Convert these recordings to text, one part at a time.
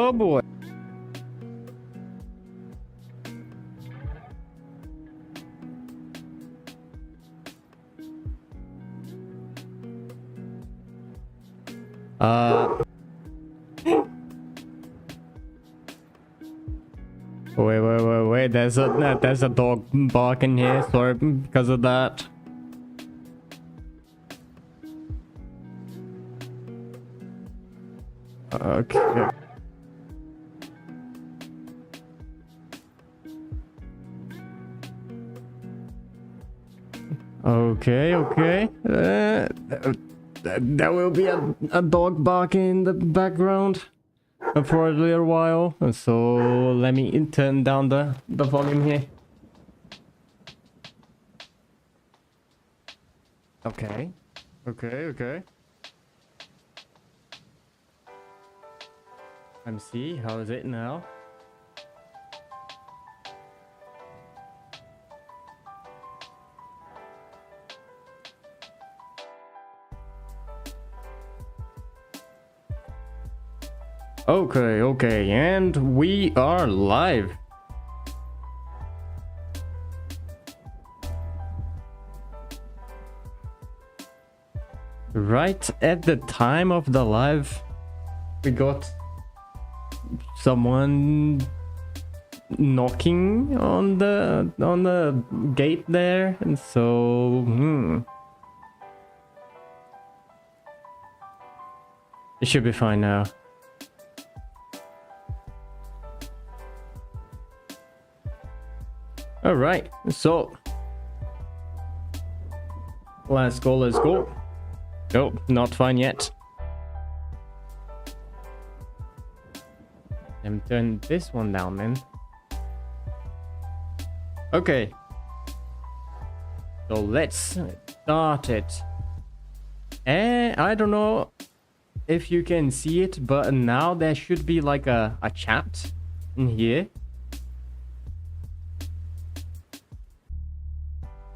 Oh boy. Wait. There's a dog barking here. Sorry because of that. Okay. Okay. There will be a dog barking in the background for a little while. So let me turn down the volume here. Okay. Let me see. How is it now? Okay, and we are live. Right at the time of the live, we got someone knocking on the gate there, and so it should be fine now. All right, so let's go. Nope, not fine yet. Let me turn this one down then. Okay, so let's start it. And I don't know if you can see it, but now there should be like a chat in here.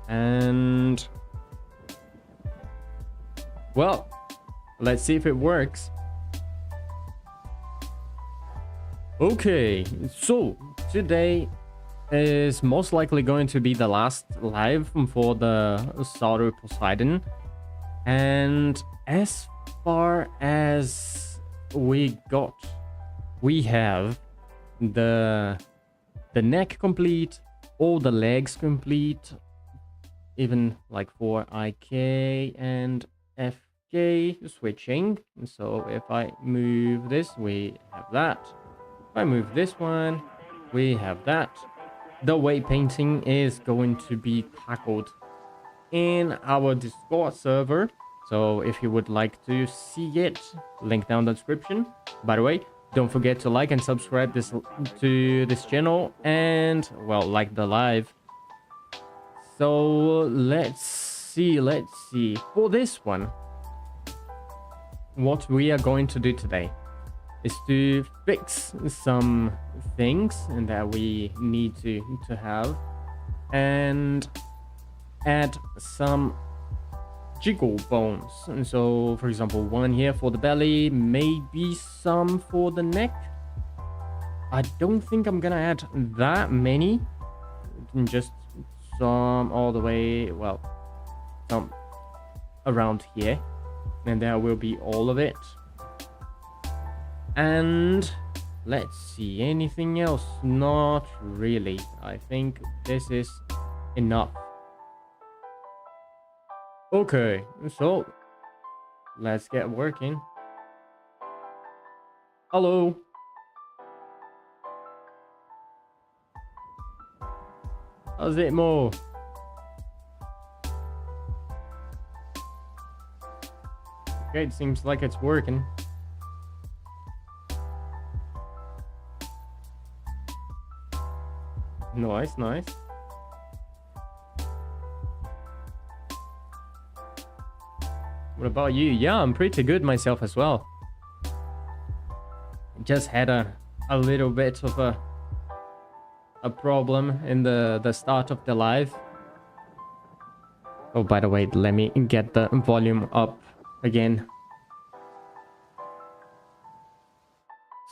And well, let's see if it works. Okay, so today is most likely going to be the last live for the Sauroposeidon. And as far as we have the neck complete, all the legs complete, even like for IK and FK switching. So if I move this, we have that. If I move this one, we have that. The weight painting is going to be tackled in our Discord server. So if you would like to see it, link down the description. By the way, don't forget to like and subscribe to this channel, and well, like the live. So let's see. For this one, what we are going to do today is to fix some things that we need to have, and add some jiggle bones. And so, for example, one here for the belly, maybe some for the neck. I don't think I'm gonna add that many, just some all the way, well, some around here, and there will be all of it. And let's see, anything else? Not really. I think this is enough. Okay, so let's get working. Hello. How's it, Mo? Okay, it seems like it's working. Nice. What about you? Yeah, I'm pretty good myself as well. Just had a little bit of a problem in the start of the live. Oh, by the way, let me get the volume up again.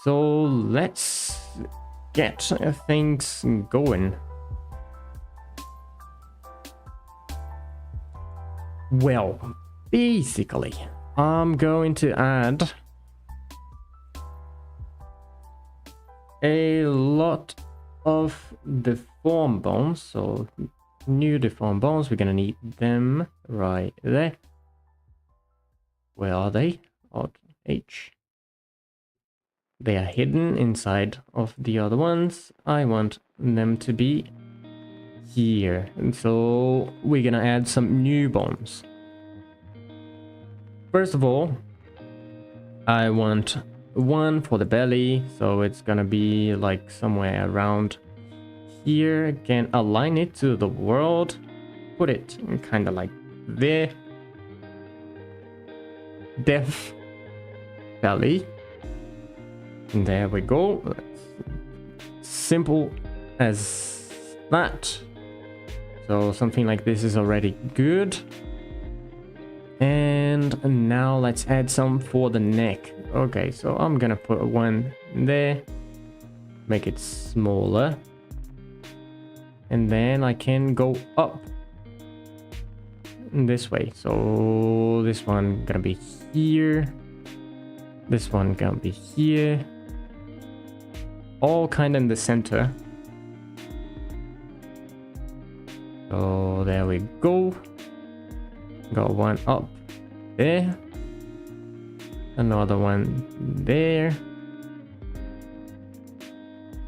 So let's get things going. Well, basically, I'm going to add a lot of deformed bones. So new deformed bones, we're gonna need them right there. Where are they? Alt H. They are hidden inside of the other ones. I want them to be here. And so we're gonna add some new bones. First of all, I want one for the belly. So it's gonna be like somewhere around here. Again, align it to the world. Put it kind of like there. Death belly. And there we go. Simple as that. So something like this is already good. And now let's add some for the neck. Okay, so I'm gonna put one there. Make it smaller. And then I can go up this way. So this one gonna be here. This one gonna be here. All kind of in the center. So there we go. Got one up there. Another one there.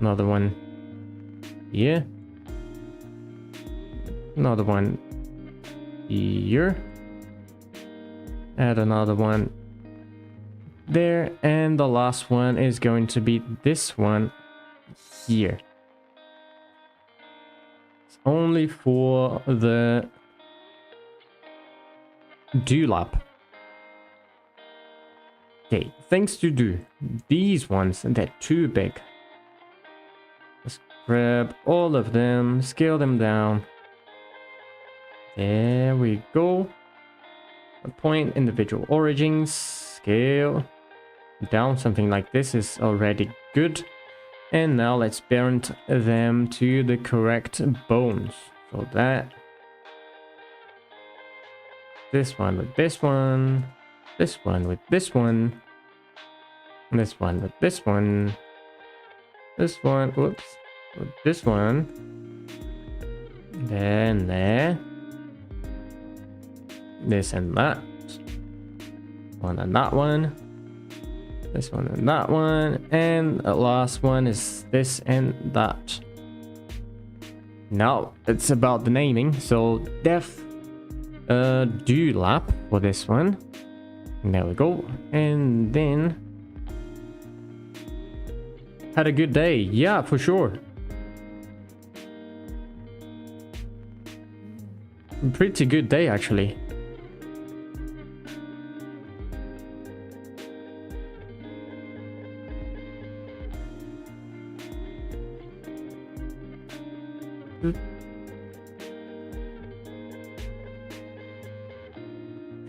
Another one here. Another one here. Add another one there. And the last one is going to be this one here. It's only for the dewlap. Okay, things to do. These ones, they're too big. Let's grab all of them, scale them down. There we go. Point individual origins, scale down. Something like this is already good. And now let's parent them to the correct bones. So that this one with this one, this one with this one, this one with this one, this one, whoops, with this one, then there, this and that, one and that one, this one and that one, and the last one is this and that. Now it's about the naming. So def dewlap for this one. And there we go. And then had a good day. Yeah, for sure. Pretty good day actually.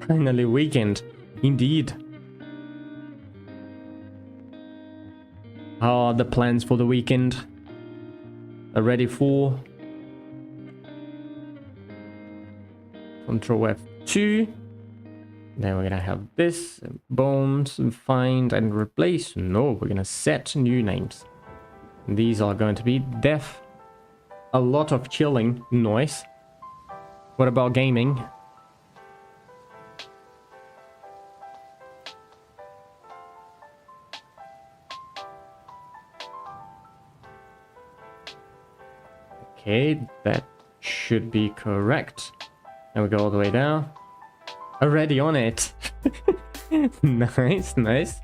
Finally weekend, indeed. How are the plans for the weekend? Are ready for Control F2. Then we're gonna have this bones, find and replace. No, we're gonna set new names. These are going to be deaf. A lot of chilling noise. What about gaming? Okay, that should be correct. And we go all the way down. Already on it. Nice, nice.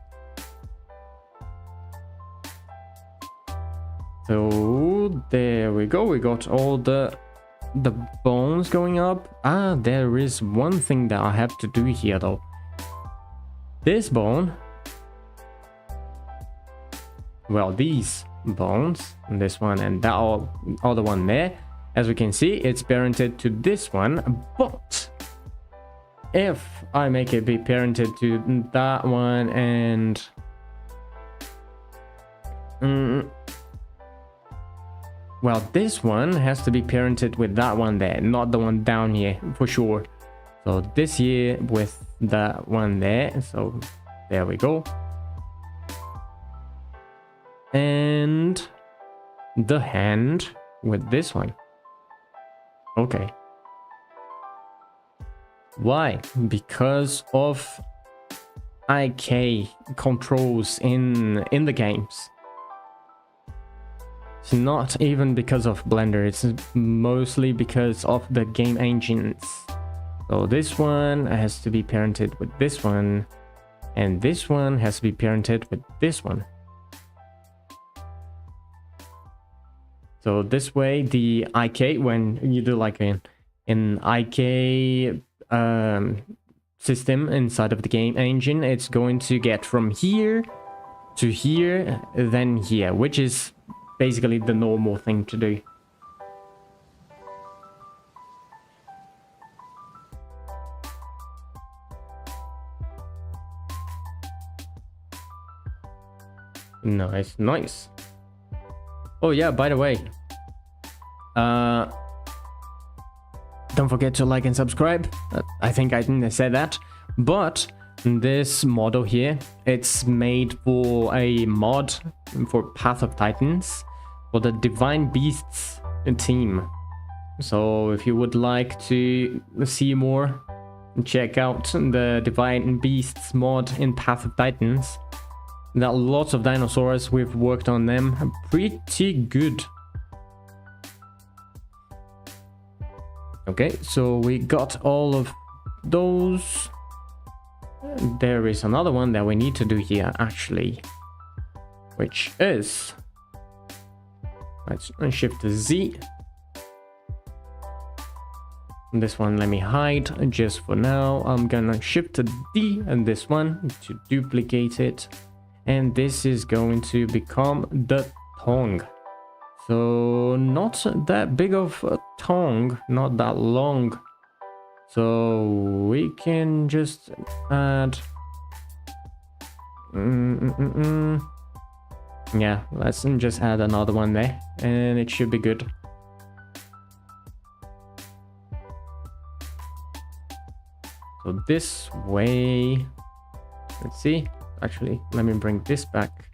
So there we go. We got all the bones going up. Ah, there is one thing that I have to do here though. This bone, well, these bones, this one and that other one there, as we can see, it's parented to this one. But if I make it be parented to that one and Mm, well, this one has to be parented with that one there, not the one down here for sure. So this here with that one there. So there we go. And the hand with this one. Okay. Why? Because of IK controls in the games. It's not even because of Blender, it's mostly because of the game engines. So this one has to be parented with this one, and this one has to be parented with this one. So this way the IK, when you do like an IK system inside of the game engine, it's going to get from here to here, then here, which is basically the normal thing to do. Nice, nice. Oh yeah, by the way, don't forget to like and subscribe. I think I didn't say that, but this model here, it's made for a mod for Path of Titans for the Divine Beasts team. So if you would like to see more, check out the Divine Beasts mod in Path of Titans. There are lots of dinosaurs, we've worked on them pretty good. Okay, so we got all of those. There is another one that we need to do here actually, which is, let's shift to Z. This one let me hide just for now. I'm gonna shift to D and this one to duplicate it, and this is going to become the tongue. So not that big of a tongue, not that long. So we can just add yeah, let's just add another one there and it should be good. So this way, let's see, actually let me bring this back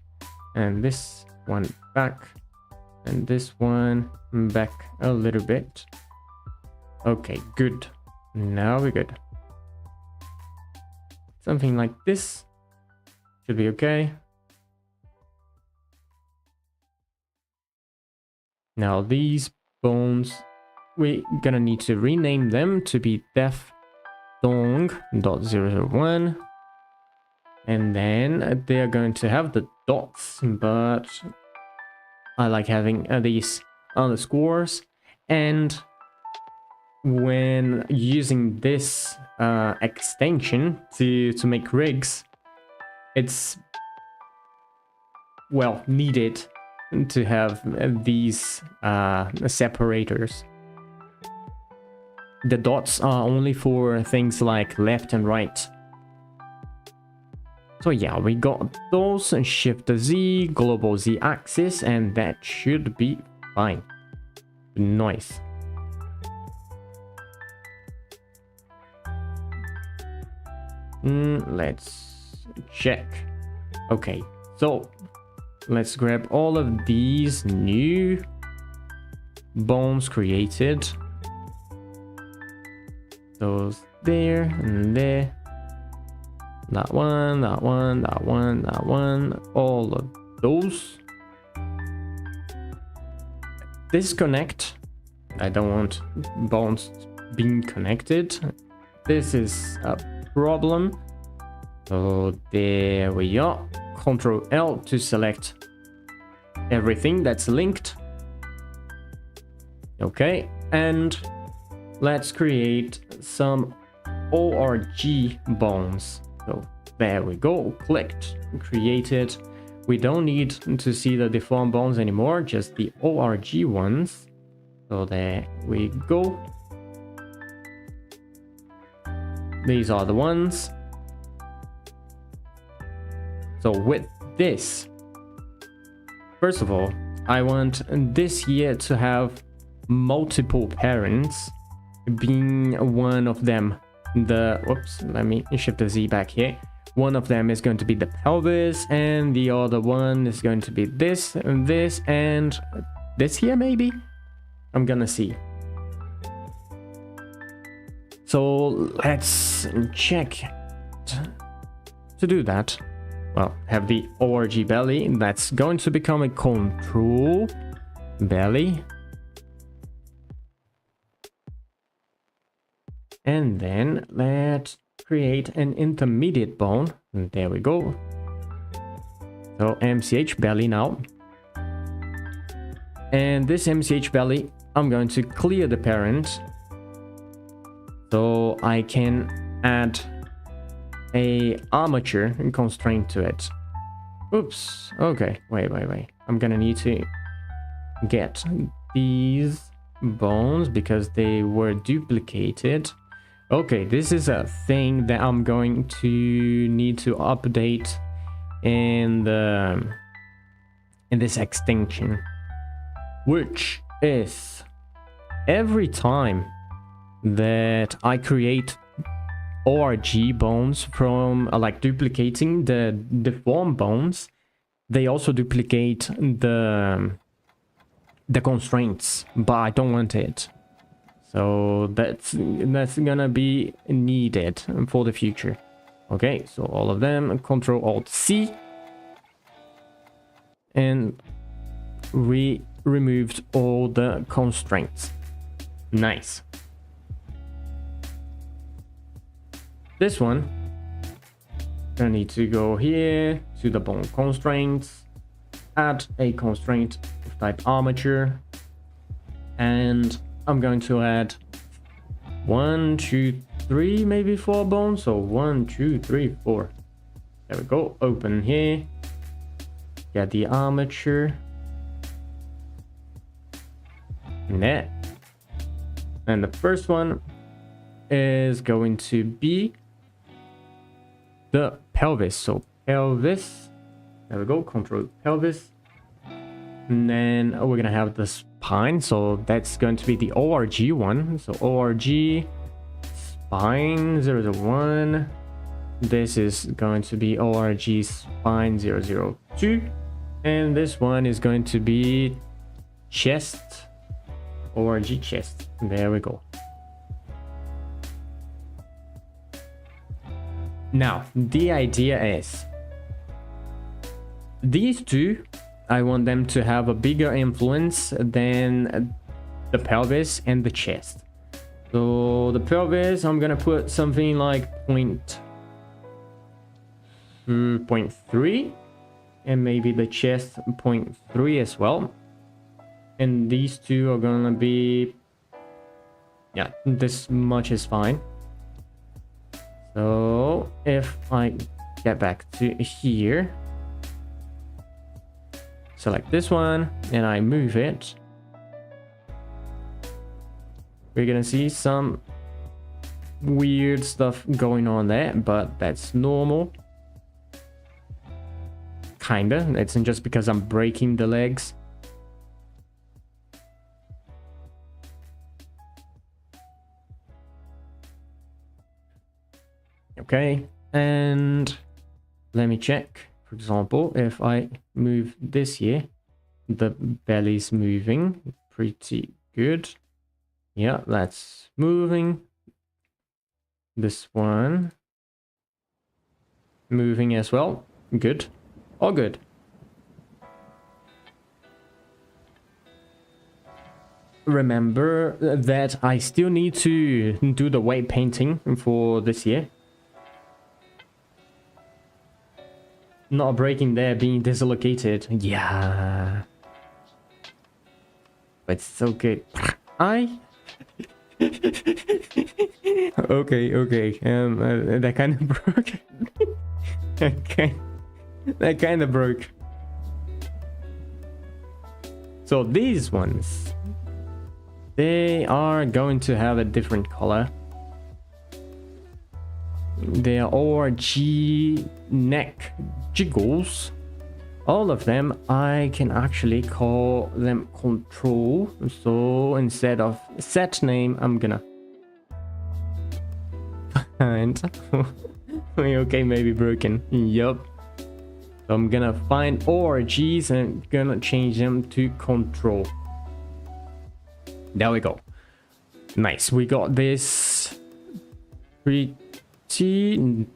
and this one back and this one back a little bit. Okay, good. Now we're good. Something like this should be okay. Now these bones, we're gonna need to rename them to be deftong.001, and then they're going to have the dots, but I like having these underscores. And when using this extension to make rigs, it's well needed to have these separators. The dots are only for things like left and right. So yeah, we got those, and shift Z, global Z axis, and that should be fine. Nice. Let's check. Okay, so let's grab all of these new bones created. Those there and there. That one, that one, that one, that one. All of those. Disconnect. I don't want bones being connected. This is a problem. So there we are. Control L to select everything that's linked. Okay, and let's create some ORG bones. So there we go, clicked, created. We don't need to see the deformed bones anymore, just the ORG ones. So there we go. These are the ones. So with this, First of all, I want this year to have multiple parents, being one of them whoops, let me shift the Z back here. One of them is going to be the pelvis, and the other one is going to be this and this and this here, maybe? I'm gonna see. So let's check to do that. Well, have the ORG belly. That's going to become a control belly. And then let's create an intermediate bone. And there we go. So MCH belly now. And this MCH belly, I'm going to clear the parent, so I can add a armature constraint to it. Oops. Okay. Wait. I'm gonna need to get these bones because they were duplicated. Okay, this is a thing that I'm going to need to update in this extension, which is every time that I create ORG bones from like duplicating the deformed bones, they also duplicate the constraints, but I don't want it. So that's gonna be needed for the future. Okay, so all of them, Control Alt C, and we removed all the constraints. Nice. This one, I need to go here to the bone constraints, add a constraint of type armature, and I'm going to add 1, 2, 3, maybe 4 bones. So 1, 2, 3, 4. There we go. Open here. Get the armature. Net. And the first one is going to be the pelvis. So pelvis. There we go. Control pelvis. And then we're gonna have the spine, so that's going to be the ORG one. So ORG spine 001. This is going to be ORG spine 002, and this one is going to be chest, ORG chest. There we go. Now the idea is these two, I want them to have a bigger influence than the pelvis and the chest. So the pelvis, I'm gonna put something like 0.3, and maybe the chest 0.3 as well. And these two are gonna be, yeah, this much is fine. So if I get back to here, select this one and I move it, we're gonna see some weird stuff going on there, but that's normal. Kinda. It's just because I'm breaking the legs. Okay, and let me check. For example, if I move this here, the belly's moving pretty good. Yeah, that's moving. This one moving as well. Good. All good. Remember that I still need to do the weight painting for this year. Not breaking there, being dislocated. Yeah. But it's so good. Okay. That kind of broke. Okay. That kind of broke. So these ones, they are going to have a different color. They are ORG neck jiggles. all of them, I can actually call them control. So instead of set name, I'm gonna find okay, maybe broken. Yup. So I'm gonna find orgs and gonna change them to control. There we go. Nice. We got this pretty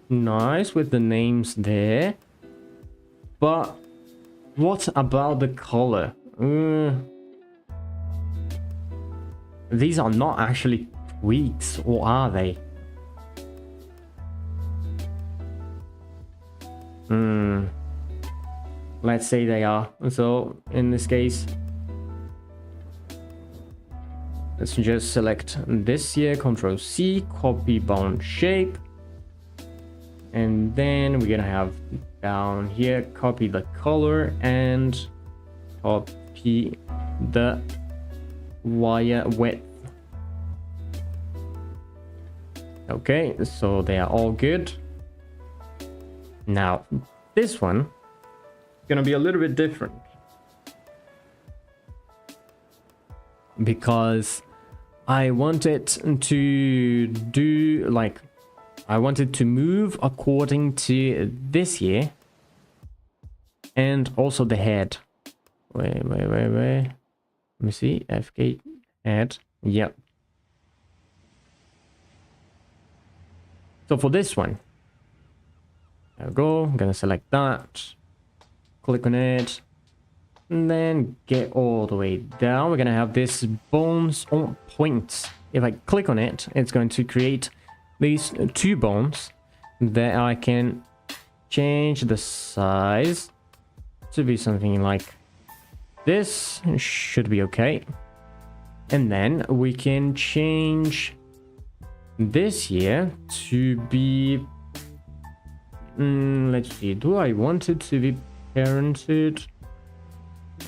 nice with the names there. But what about the color? These are not actually tweaks, or are they? Let's say they are. So in this case, let's just select this here, Control C, copy bound shape. And then we're gonna have down here, copy the color and copy the wire width. Okay, so they are all good. Now, this one is gonna be a little bit different, because I wanted to do like, I wanted to move according to this here, and also the head. Wait. Let me see. FK head. Yep. So for this one, there we go. I'm gonna select that. Click on it. And then get all the way down. We're gonna have this bones on points. If I click on it, it's going to create these two bones that I can change the size to be something like this. Should be okay. And then we can change this here to be let's see, do I want it to be parented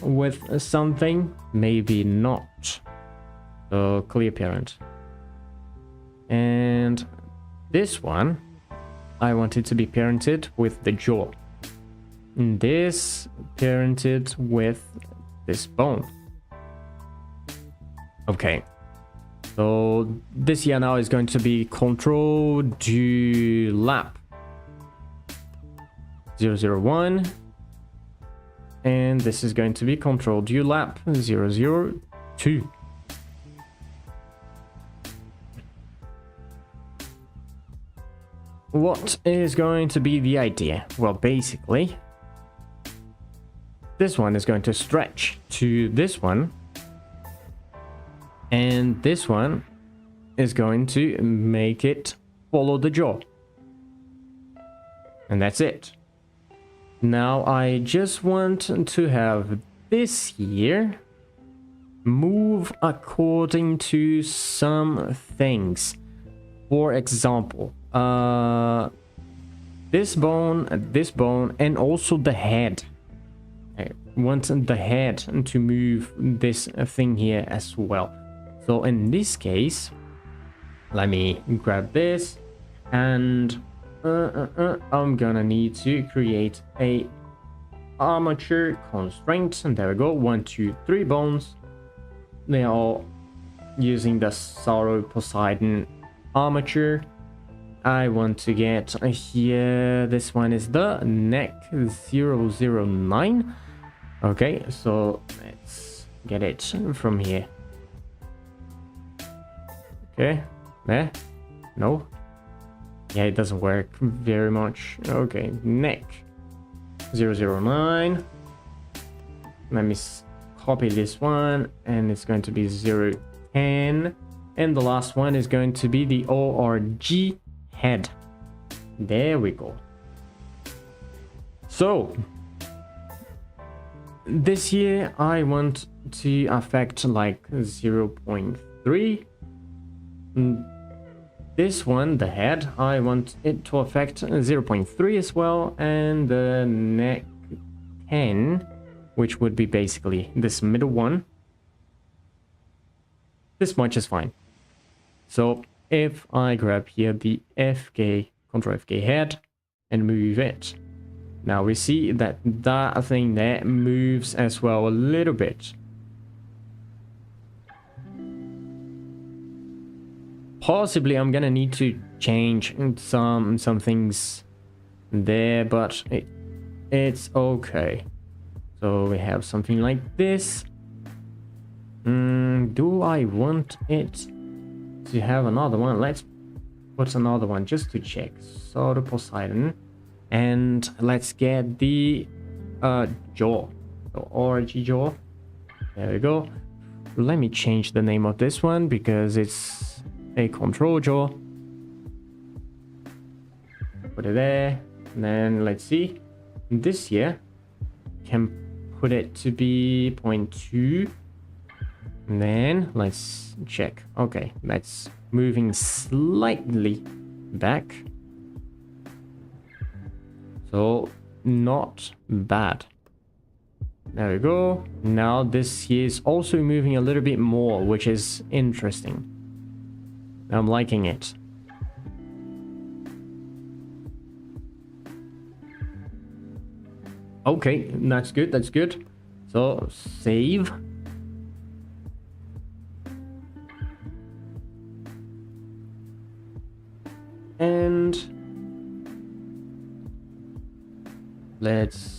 with something? Maybe not. So clear parent. And this one, I want it to be parented with the jaw. And this parented with this bone. Okay. So this here now is going to be control do lap 001. And this is going to be control do lap 002. What is going to be the idea? Well, basically, this one is going to stretch to this one, and this one is going to make it follow the jaw. And that's it. Now I just want to have this here move according to some things. For example, this bone, and also the head. I want the head to move this thing here as well. So in this case, let me grab this, and I'm gonna need to create a armature constraint. And there we go. 1, 2, 3 bones. They are all using the Sauroposeidon armature. I want to get here, this one is the neck 009. Okay, so let's get it from here. Okay, there. No, yeah, it doesn't work very much. Okay, neck 009. Let me copy this one, and it's going to be 010. And the last one is going to be the ORG head. There we go. So this here I want to affect like 0.3. This one, the head, I want it to affect 0.3 as well, and the neck 10, which would be basically this middle one. This much is fine. So if I grab here the FK, Control FK head, and move it Now we see that that thing there moves as well a little bit. Possibly I'm gonna need to change some things there, but it's okay. So we have something like this. Do I want it to have another one? Let's put another one just to check. Sauroposeidon. And let's get the jaw. So orgy jaw. There we go. Let me change the name of this one because it's a control jaw. Put it there. And then let's see. This here can put it to be 0.2. And then let's check. Okay, that's moving slightly back. So not bad. There we go. Now this here is also moving a little bit more, which is interesting. I'm liking it. Okay, that's good, that's good. So save. And let's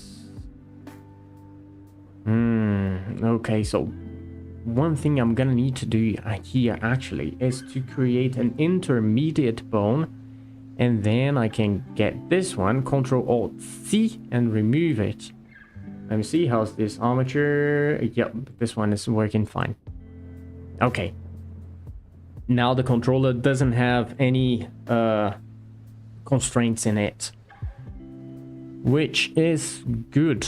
okay, so one thing I'm gonna need to do here actually is to create an intermediate bone, and then I can get this one, Control Alt C, and remove it. Let me see, how's this armature? Yep, this one is working fine. Okay, now the controller doesn't have any constraints in it, which is good.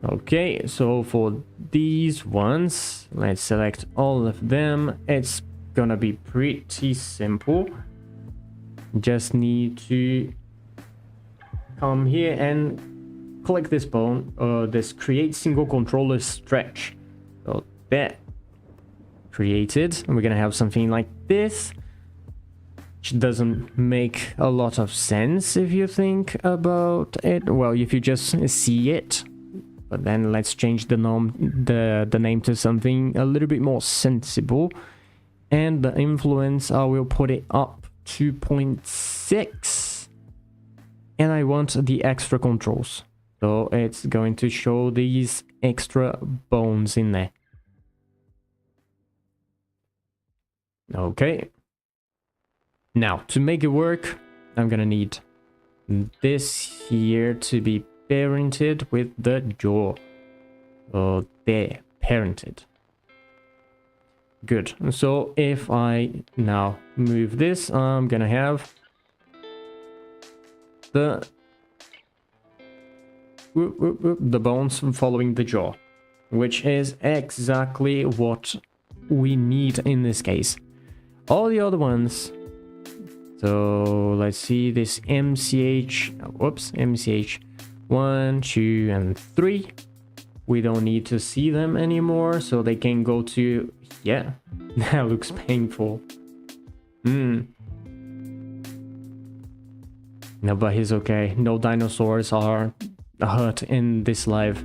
Okay, so for these ones, let's select all of them. It's gonna be pretty simple. Just need to come here and click this bone, this create single controller stretch. So that created, and we're gonna have something like this, which doesn't make a lot of sense if you think about it. Well, if you just see it. But then let's change the name to something a little bit more sensible. And the influence, I will put it up to 0.6. And I want the extra controls. So it's going to show these extra bones in there. Okay. Now, to make it work, I'm gonna need this here to be parented with the jaw. Oh, there, parented. Good. So if I now move this, I'm gonna have the bones following the jaw, which is exactly what we need in this case. All the other ones. So let's see this MCH. Whoops, MCH. 1, 2, and 3. We don't need to see them anymore, so they can go to... Yeah, that looks painful. No, but he's okay. No dinosaurs are hurt in this live.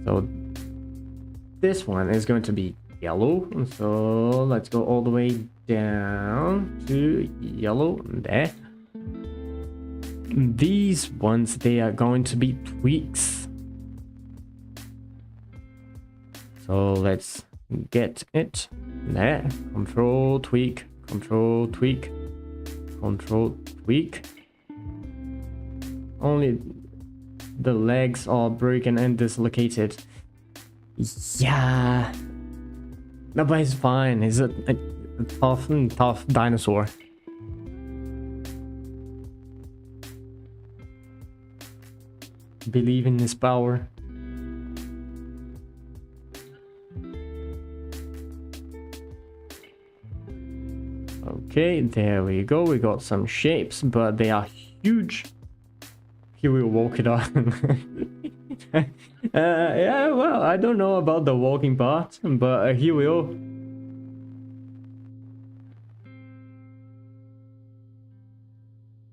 So this one is going to be yellow. So let's go all the way down to yellow there. These ones, they are going to be tweaks. So let's get it there. Control tweak, control tweak, control tweak. Only the legs are broken and dislocated. Yeah. No, but it's fine. It's a tough dinosaur. Believe in his power. Okay, there we go. We got some shapes, but they are huge. Here we'll walk it on. Yeah, well, I don't know about the walking part, but here we go.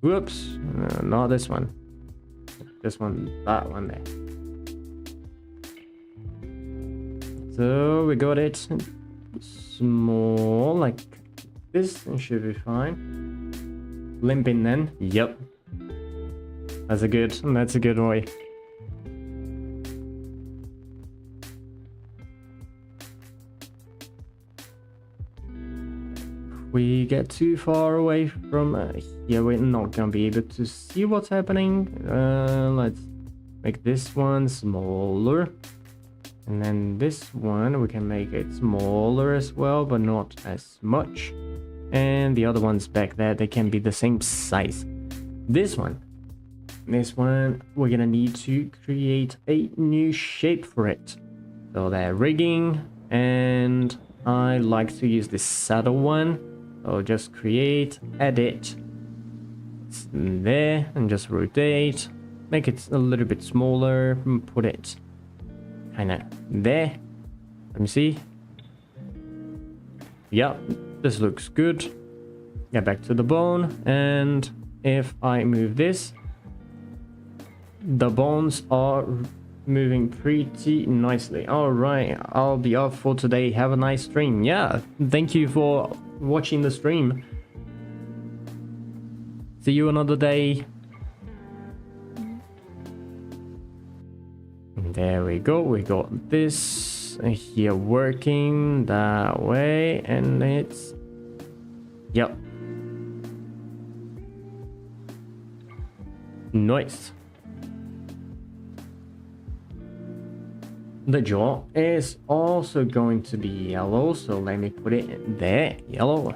Whoops, no, not this one. This one, that one there. So we got it small like this, and should be fine. Limping then. Yep. That's a good way. We get too far away from here, we're not gonna be able to see what's happening. Let's make this one smaller, and then this one we can make it smaller as well, but not as much. And the other ones back there, they can be the same size. This one we're gonna need to create a new shape for it. So they're rigging, and I like to use this saddle one. So just create, edit, it's there, and just rotate, make it a little bit smaller, and put it kind of there. Let me see. Yeah, this looks good. Get back to the bone, and if I move this, the bones are moving pretty nicely. All right, I'll be off for today. Have a nice stream. Yeah, thank you for watching the stream. See you another day. There we go. We got this here working that way, and it's, yep, nice. The jaw is also going to be yellow, so let me put it there, yellow.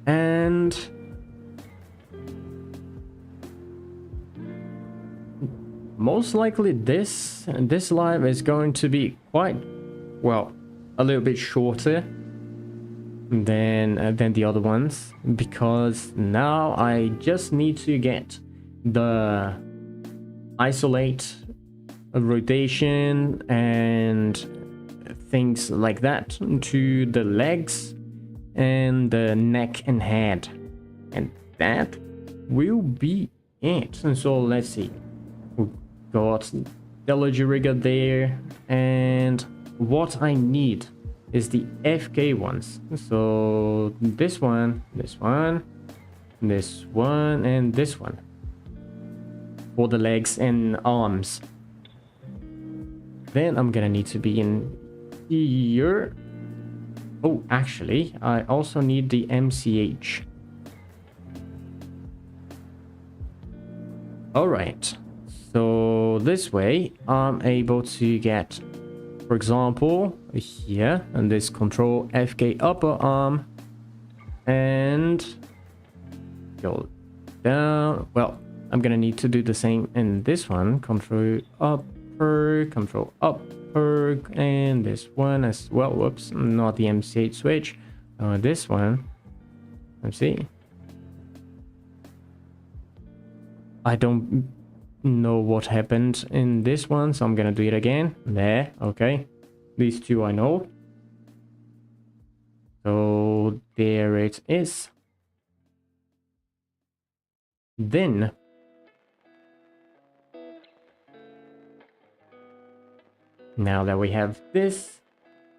And most likely this live is going to be quite, well, a little bit shorter than the other ones, because now I just need to get the isolate, rotation, and things like that to the legs and the neck and head, and that will be it. And so let's see, we got the rigger there, and what I need is the FK ones. So this one, this one, this one, and this one for the legs and arms. Then I'm gonna need to be in here. Oh, actually, I also need the MCH. All right, so this way I'm able to get, for example, here, and this control FK upper arm, and go down. Well, I'm gonna need to do the same in this one. Control upper, and this one as well. Whoops, not the MCH switch. This one. Let's see. I don't know what happened in this one, so I'm gonna do it again. There, okay. These two I know. So there it is. Then now that we have this,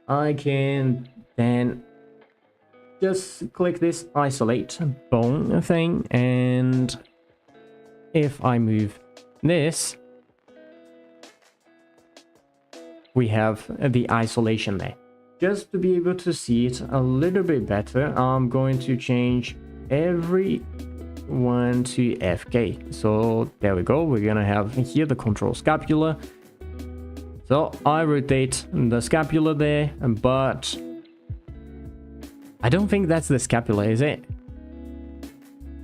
I can then just click this isolate bone thing, and if I move this, we have the isolation there. Just to be able to see it a little bit better, I'm going to change every one to FK. So there we go. We're gonna have here the control scapula. So I rotate the scapula there, but I don't think that's the scapula, is it?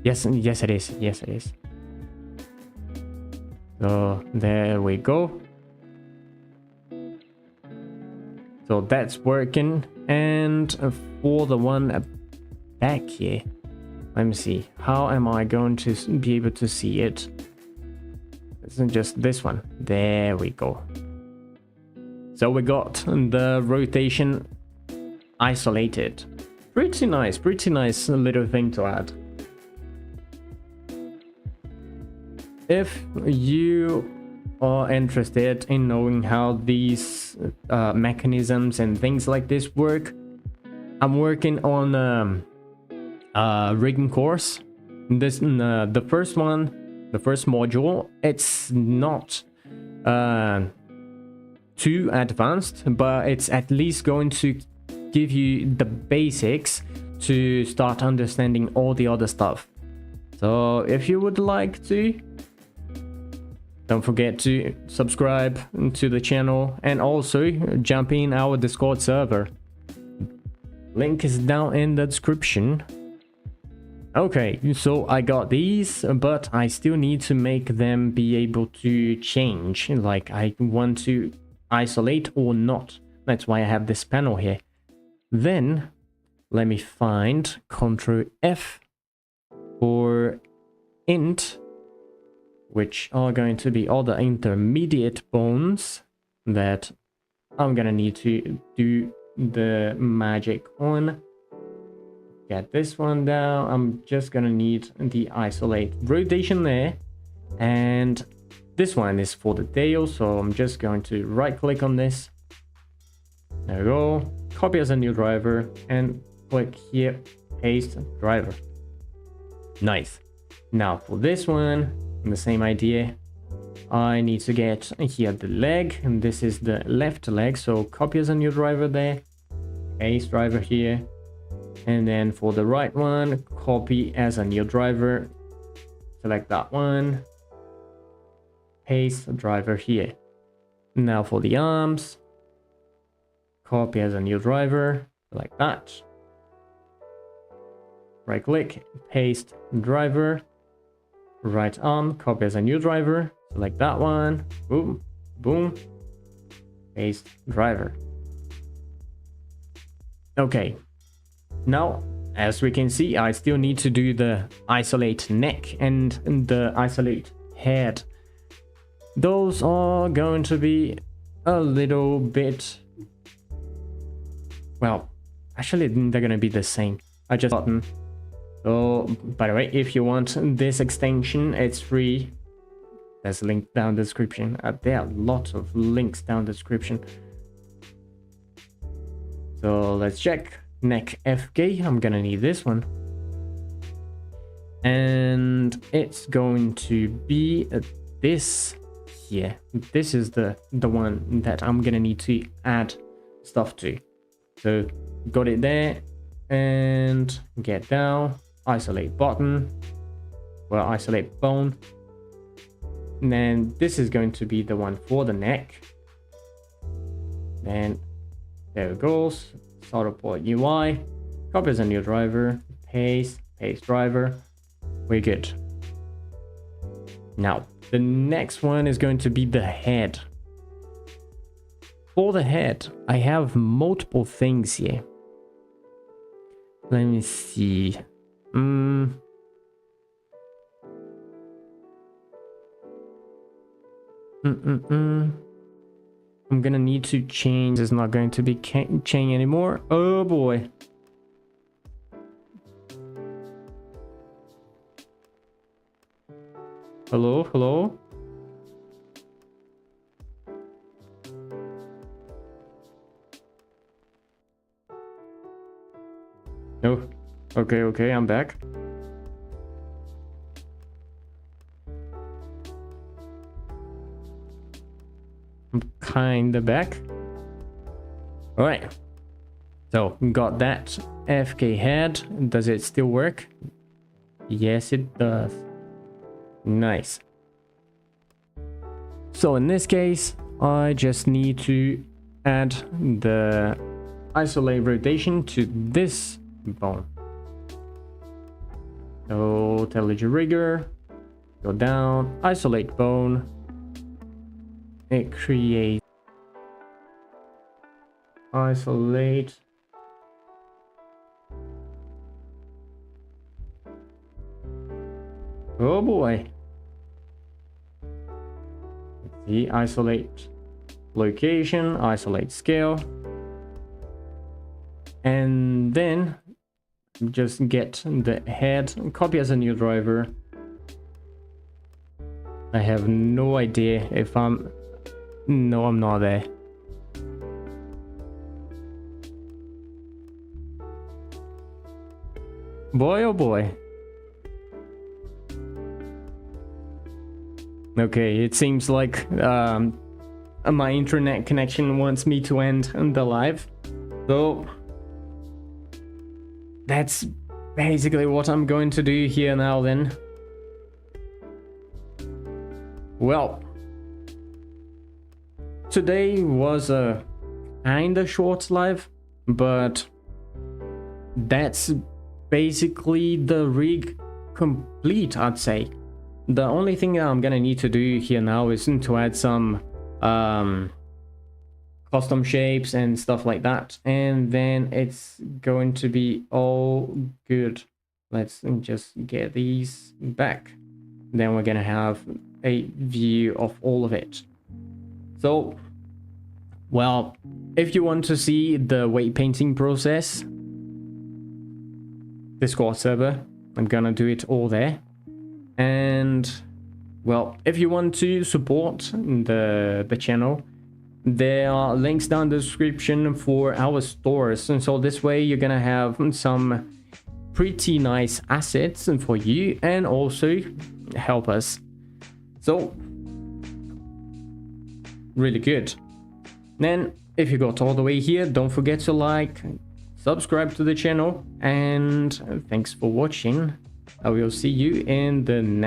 Yes, yes it is. Yes it is. So there we go. So that's working. And for the one back here, let me see. How am I going to be able to see it? Isn't just this one. There we go. So we got the rotation isolated. pretty nice little thing to add. If you are interested in knowing how these mechanisms and things like this work, I'm working on a rigging course. This the first one, the first module, it's not too advanced, but it's at least going to give you the basics to start understanding all the other stuff. So if you would like to, don't forget to subscribe to the channel and also jump in our Discord server. Link is down in the description. Okay, so I got these, but I still need to make them be able to change, like I want to isolate or not. That's why I have this panel here. Then let me find Ctrl F for int, which are going to be all the intermediate bones that I'm gonna need to do the magic on. Get this one down. I'm just gonna need the isolate rotation there, and this one is for the tail, so I'm just going to right click on this. There we go, copy as a new driver and click here, paste driver. Nice. Now for this one, the same idea. I need to get here the leg, and this is the left leg, so copy as a new driver there, paste driver here. And then for the right one, copy as a new driver, select that one, paste driver here. Now for the arms, copy as a new driver, like that. Right click, paste driver, right arm, copy as a new driver, select that one, boom, boom, paste driver. Okay. Now, as we can see, I still need to do the isolate neck and the isolate head. Those are going to be a little bit... well, actually they're going to be the same. I just button. So, by the way, if you want this extension, it's free. There's a link down the description. There are lots of links down the description. So let's check. Neck FK, I'm gonna need this one, and it's going to be this here. This is the one that I'm gonna need to add stuff to. So got it there, and get down, isolate button, well, isolate bone, and then this is going to be the one for the neck. Then there it goes. Sauroposeidon UI, copy as a new driver, paste driver. We're good. Now, the next one is going to be the head. For the head, I have multiple things here. Let me see. I'm gonna need to change. It's not going to be chain anymore. Oh boy. Hello, hello. Oh, okay, I'm back. I'm kinda back. All right, so got that FK head. Does it still work? Yes, it does. Nice. So in this case, I just need to add the isolate rotation to this bone. So Telige rigger, go down, isolate bone. It creates isolate oh boy. Let's see, isolate location, isolate scale, and then just get the head, copy as a new driver. I have no idea if I'm... No, I'm not there. Boy, oh boy. Okay, it seems like my internet connection wants me to end the live. So that's basically what I'm going to do here now then. Well, today was a kinda short live, but that's basically the rig complete, I'd say. The only thing that I'm gonna need to do here now is to add some custom shapes and stuff like that, and then it's going to be all good. Let's just get these back. Then we're gonna have a view of all of it. So, well, if you want to see the weight painting process, Discord server, I'm gonna do it all there. And well, if you want to support the channel, there are links down the description for our stores, and so this way you're gonna have some pretty nice assets for you and also help us. So really good. Then if you got all the way here, don't forget to like, subscribe to the channel, and thanks for watching. I will see you in the next